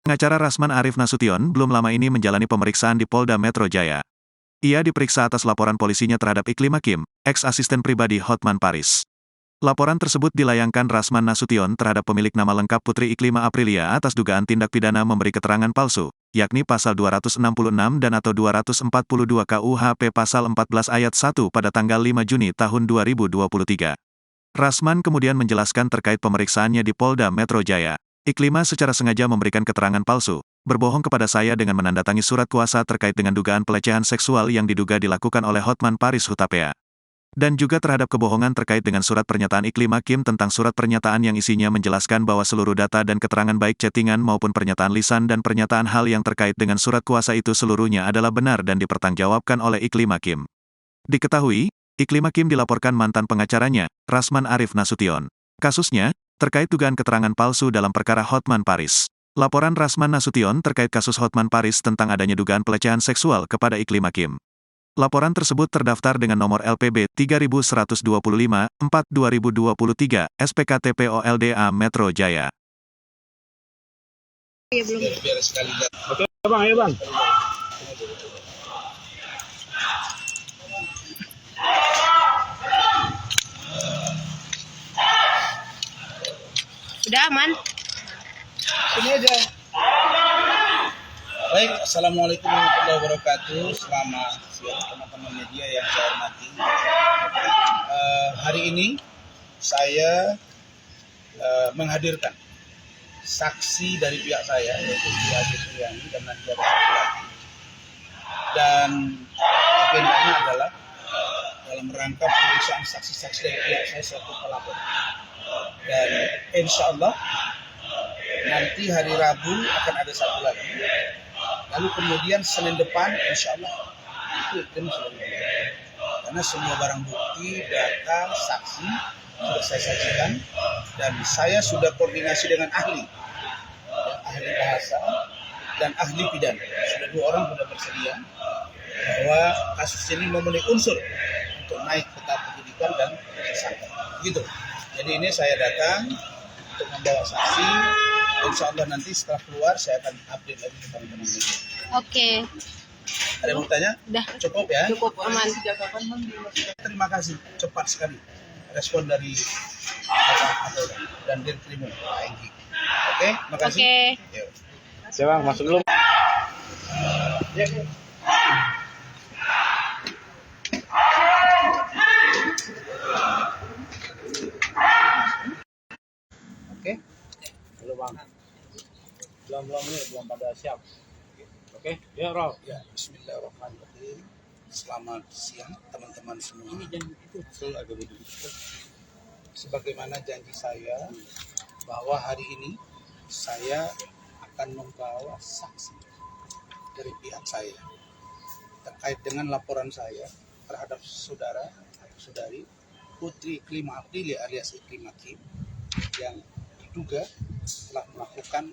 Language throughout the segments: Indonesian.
Pengacara Rasman Arif Nasution belum lama ini menjalani pemeriksaan di Polda Metro Jaya. Ia diperiksa atas laporan polisinya terhadap Iklim Hakim, ex-asisten pribadi Hotman Paris. Laporan tersebut dilayangkan Rasman Nasution terhadap pemilik nama lengkap Putri Iklima Aprilia atas dugaan tindak pidana memberi keterangan palsu, yakni pasal 266 dan atau 242 KUHP pasal 14 ayat 1 pada tanggal 5 Juni tahun 2023. Rasman kemudian menjelaskan terkait pemeriksaannya di Polda Metro Jaya. Iklima secara sengaja memberikan keterangan palsu, berbohong kepada saya dengan menandatangani surat kuasa terkait dengan dugaan pelecehan seksual yang diduga dilakukan oleh Hotman Paris Hutapea. Dan juga terhadap kebohongan terkait dengan surat pernyataan Iklim Hakim tentang surat pernyataan yang isinya menjelaskan bahwa seluruh data dan keterangan baik chattingan maupun pernyataan lisan dan pernyataan hal yang terkait dengan surat kuasa itu seluruhnya adalah benar dan dipertanggungjawabkan oleh Iklim Hakim. Diketahui, Iklim Hakim dilaporkan mantan pengacaranya, Rasman Arif Nasution. Kasusnya, terkait dugaan keterangan palsu dalam perkara Hotman Paris. Laporan Rasman Nasution terkait kasus Hotman Paris tentang adanya dugaan pelecehan seksual kepada Iklim Hakim. Laporan tersebut terdaftar dengan nomor LPB 3125-4-2023, SPKT POLDA Metro Jaya. Oke bang, ayo bang. Sudah aman? Sini aja. Baik, Assalamualaikum warahmatullahi wabarakatuh. Selamat siang teman-teman media yang saya hormati. Hari ini saya menghadirkan saksi dari pihak saya, yaitu Bu Ade Suryani dan Nadia Rahmawati. Dan agendanya adalah dalam rangka pemeriksaan saksi-saksi dari pihak saya selaku pelapor. Dan insya Allah nanti hari Rabu akan ada satu lagi. Lalu kemudian Senin depan insya Allah itu sudah dimulai. Karena semua barang bukti, data, saksi sudah saya sajikan dan saya sudah koordinasi dengan ahli bahasa dan ahli pidana. Sudah 2 orang sudah bersedia bahwa kasus ini memenuhi unsur untuk naik ke tahap penyidikan dan tersangka. Gitu. Jadi ini saya datang untuk membawa saksi. Insya Allah nanti setelah keluar saya akan update lagi ke teman-teman. Oke. Ada yang mau tanya? Udah. Cukup ya? Cukup aman. Terima kasih, cepat sekali respon dari Bapak dan diterima Pak Engki. Oke, makasih. Oke. Yuk. Siap bang, masuk dulu. Ya. Oke. Dulu bang. Belum pada siap. Oke, ya Rob. Ya, bismillahirrahmanirrahim. Selamat siang teman-teman semua. Sebagaimana janji saya bahwa hari ini saya akan membawa saksi dari pihak saya terkait dengan laporan saya terhadap saudari Putri Iklima Aprilia alias Iklim Hakim yang diduga telah melakukan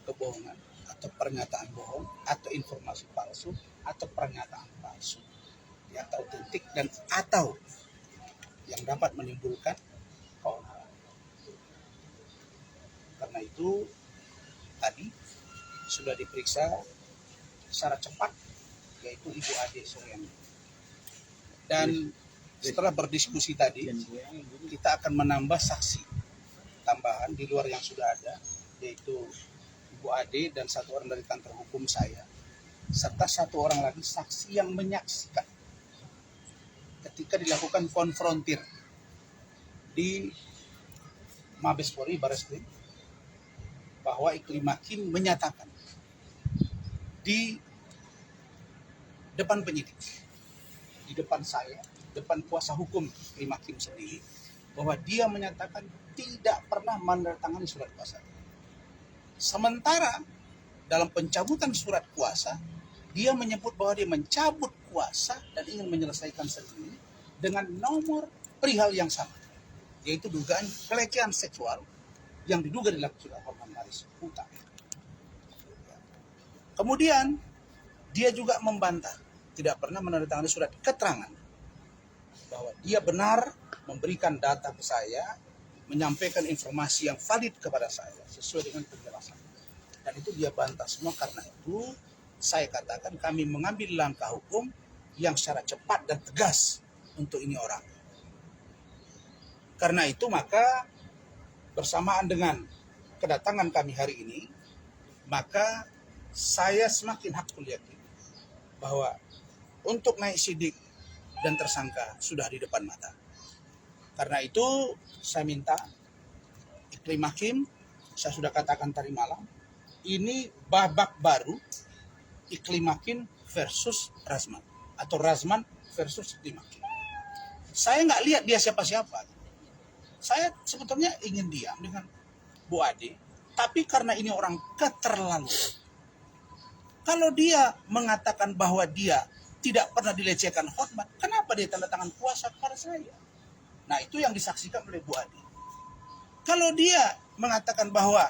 kebohongan atau pernyataan bohong atau informasi palsu atau pernyataan palsu yang tak otentik dan atau yang dapat menimbulkan keonaran. Karena itu tadi sudah diperiksa secara cepat yaitu Ibu Ade Suryani. Dan setelah berdiskusi tadi kita akan menambah saksi tambahan di luar yang sudah ada yaitu Ibu Ade dan 1 orang dari kantor hukum saya serta 1 orang lagi saksi yang menyaksikan ketika dilakukan konfrontir di Mabes Polri Barreskrim bahwa Iklim Hakim menyatakan di depan penyidik, di depan saya, depan kuasa hukum Iklim Hakim sendiri bahwa dia menyatakan tidak pernah menandatangani surat kuasa. Sementara dalam pencabutan surat kuasa, dia menyebut bahwa dia mencabut kuasa dan ingin menyelesaikan sendiri dengan nomor perihal yang sama, yaitu dugaan pelecehan seksual yang diduga dilakukan oleh Hotman Paris Hutapea. Kemudian dia juga membantah tidak pernah menandatangani surat keterangan bahwa dia benar memberikan data ke saya, menyampaikan informasi yang valid kepada saya sesuai dengan penjelasan. Dan itu dia bantah semua. Karena itu saya katakan kami mengambil langkah hukum yang secara cepat dan tegas untuk ini orang. Karena itu maka bersamaan dengan kedatangan kami hari ini, maka saya semakin hakul yakin bahwa untuk naik sidik dan tersangka sudah di depan mata. Karena itu saya minta Iklim Hakim, saya sudah katakan tadi malam, ini babak baru Iklim Hakim versus Razman, atau Razman versus Iklim Hakim. Saya nggak lihat dia siapa-siapa. Saya sebetulnya ingin diam dengan Bu Ade, tapi karena ini orang keterlaluan. Kalau dia mengatakan bahwa dia tidak pernah dilecehkan Hotman, kenapa dia tanda tangan kuasa kepada saya? Nah, itu yang disaksikan oleh Bu Ade. Kalau dia mengatakan bahwa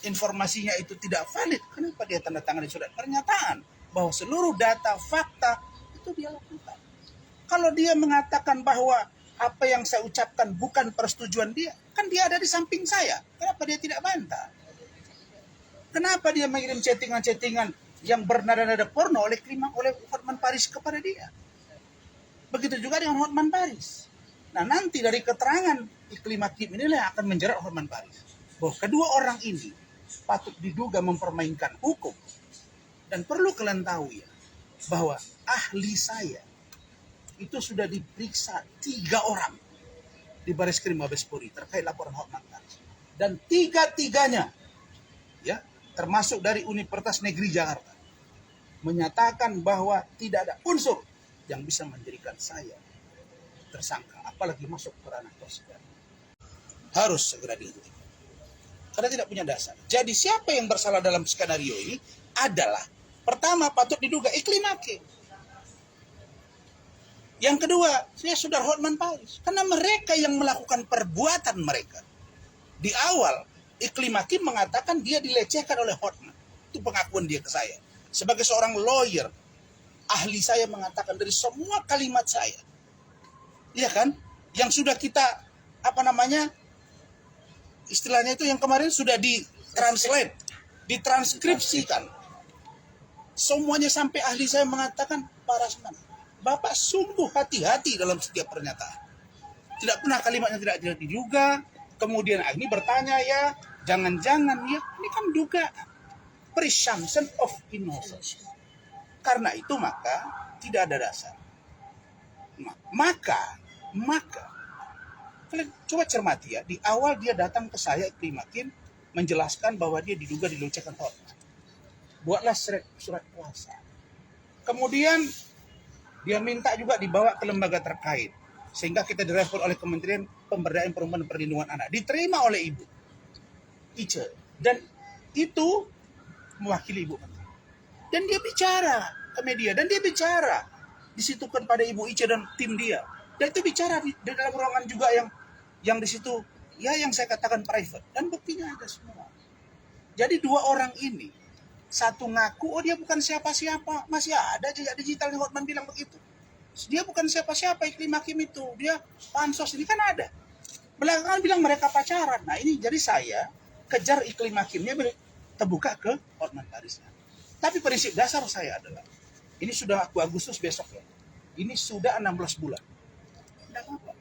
informasinya itu tidak valid, kenapa dia tanda tangan di surat pernyataan bahwa seluruh data, fakta itu dia lakukan? Kalau dia mengatakan bahwa apa yang saya ucapkan bukan persetujuan dia, kan dia ada di samping saya. Kenapa dia tidak bantah? Kenapa dia mengirim chattingan-chattingan yang bernada-nada porno oleh Hotman Paris kepada dia? Begitu juga dengan Hotman Paris. Nah, nanti dari keterangan Iklim Hakim inilah yang akan menjerat Hotman Paris. Bahwa kedua orang ini patut diduga mempermainkan hukum. Dan perlu kalian tahu ya, bahwa ahli saya itu sudah diperiksa 3 orang di Bareskrim Mabes Polri terkait laporan Hotman Paris. Dan 3-tiganya, ya, termasuk dari Universitas Negeri Jakarta, menyatakan bahwa tidak ada unsur yang bisa menjadikan saya tersangka, apalagi masuk ke ranah persidangan. Harus segera dihentikan. Karena tidak punya dasar. Jadi siapa yang bersalah dalam skenario ini adalah, pertama patut diduga Iklim Hakim. Yang kedua, saya sudah Hotman Paris. Karena mereka yang melakukan perbuatan mereka. Di awal, Iklim Hakim mengatakan dia dilecehkan oleh Hotman. Itu pengakuan dia ke saya. Sebagai seorang lawyer, ahli saya mengatakan dari semua kalimat saya. Iya kan? Yang sudah kita, istilahnya itu yang kemarin sudah ditranslate, ditranskripsikan. Semuanya sampai ahli saya mengatakan, Pak Razman, Bapak sungguh hati-hati dalam setiap pernyataan. Tidak pernah kalimatnya tidak diduga. Kemudian ini bertanya ya, jangan-jangan ya, ini kan dugaan. Presumption of innocence. Karena itu maka tidak ada dasar. Maka kalian coba cermati ya, di awal dia datang ke saya Iklim Hakim menjelaskan bahwa dia diduga dilecehkan Hotman. Buatlah surat kuasa. Kemudian dia minta juga dibawa ke lembaga terkait. Sehingga kita direspon oleh Kementerian Pemberdayaan Perempuan dan Perlindungan Anak. Diterima oleh Ibu Ice. Dan itu mewakili Ibu Menteri. Dan dia bicara ke media. Dan dia bicara disitukan pada Ibu Ice dan tim dia. Dan itu bicara di dalam ruangan juga yang di situ, ya yang saya katakan private. Dan buktinya ada semua. Jadi 2 orang ini, satu ngaku, dia bukan siapa-siapa. Masih ada jejak digitalnya, Hotman bilang begitu. Dia bukan siapa-siapa Iklim Hakim itu. Dia pansos, ini kan ada. Belakangan bilang mereka pacaran. Nah ini jadi saya kejar Iklim Hakimnya terbuka ke Hotman Paris. Tapi prinsip dasar saya adalah, ini sudah Agustus besok ya. Ini sudah 16 bulan. Tidak apa-apa.